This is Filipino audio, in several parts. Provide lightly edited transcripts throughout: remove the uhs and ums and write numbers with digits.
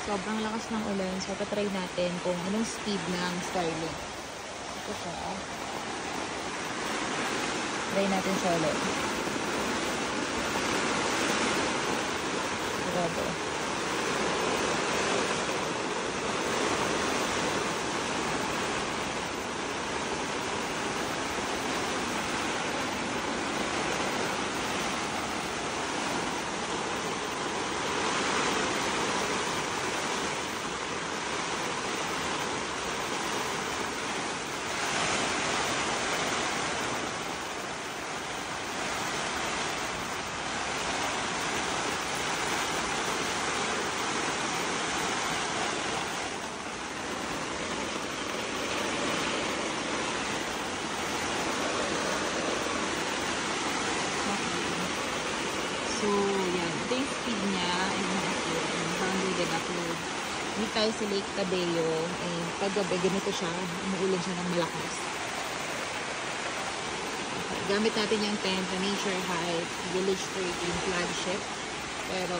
sobrang lakas ng ulan. So, patry natin kung anong speed ng Starlink. Ito siya. Try natin siya ulit. Grabe. So, yan. Ito yung speed niya. Download and upload. Dito tayo sa Lake Cabello. And paggabi, ganito siya. Umuulan siya ng malakas. Okay. Gamit natin yung tent na Nature Hike, Village 13 flagship. Pero,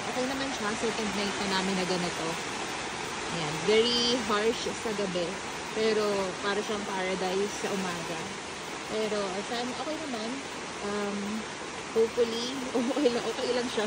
okay naman siya. Second night na namin na ganito. Yan. Very harsh sa gabi. Pero, para siyang paradise sa umaga. Pero, okay naman. Hopefully, okay lang siya.